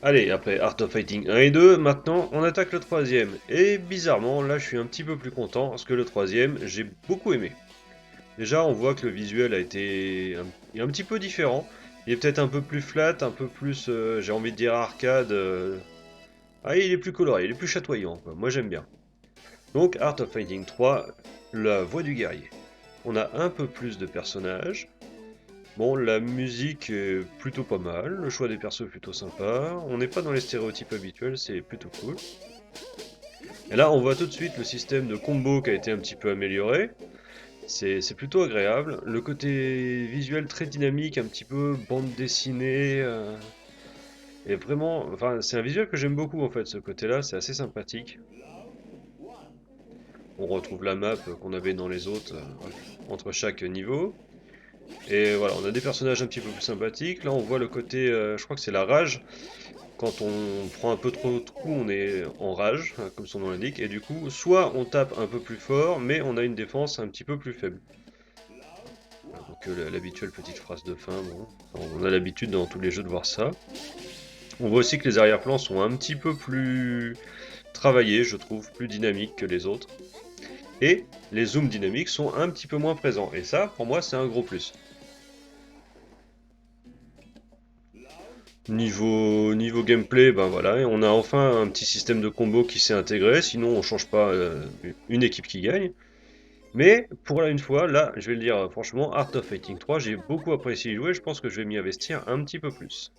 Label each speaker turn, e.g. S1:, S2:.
S1: Allez, après Art of Fighting 1 et 2, maintenant on attaque le troisième. Et bizarrement, là je suis un petit peu plus content parce que le troisième, j'ai beaucoup aimé. Déjà, on voit que le visuel a été est un petit peu différent. Il est peut-être un peu plus flat, un peu plus, j'ai envie de dire arcade. Ah, il est plus coloré, il est plus chatoyant, quoi. Moi j'aime bien. Donc Art of Fighting 3, la voix du guerrier. On a un peu plus de personnages. Bon, la musique est plutôt pas mal, le choix des persos est plutôt sympa. On n'est pas dans les stéréotypes habituels, c'est plutôt cool. Et là, on voit tout de suite le système de combo qui a été un petit peu amélioré. C'est plutôt agréable. Le côté visuel très dynamique, un petit peu bande dessinée, est vraiment. Enfin, c'est un visuel que j'aime beaucoup en fait, ce côté-là, c'est assez sympathique. On retrouve la map qu'on avait dans les autres, entre chaque niveau. Et voilà, on a des personnages un petit peu plus sympathiques. Là, on voit le côté, je crois que c'est la rage. Quand on prend un peu trop de coups, on est en rage, hein, comme son nom l'indique. Et du coup, soit on tape un peu plus fort, mais on a une défense un petit peu plus faible. Donc l'habituelle petite phrase de fin, bon, on a l'habitude dans tous les jeux de voir ça. On voit aussi que les arrière-plans sont un petit peu plus travaillés, je trouve, plus dynamiques que les autres. Et les zooms dynamiques sont un petit peu moins présents. Et ça, pour moi, c'est un gros plus. Niveau gameplay, ben voilà, et on a enfin un petit système de combo qui s'est intégré, sinon on change pas une équipe qui gagne. Mais pour là une fois, là, je vais le dire franchement, Art of Fighting 3, j'ai beaucoup apprécié y jouer, je pense que je vais m'y investir un petit peu plus.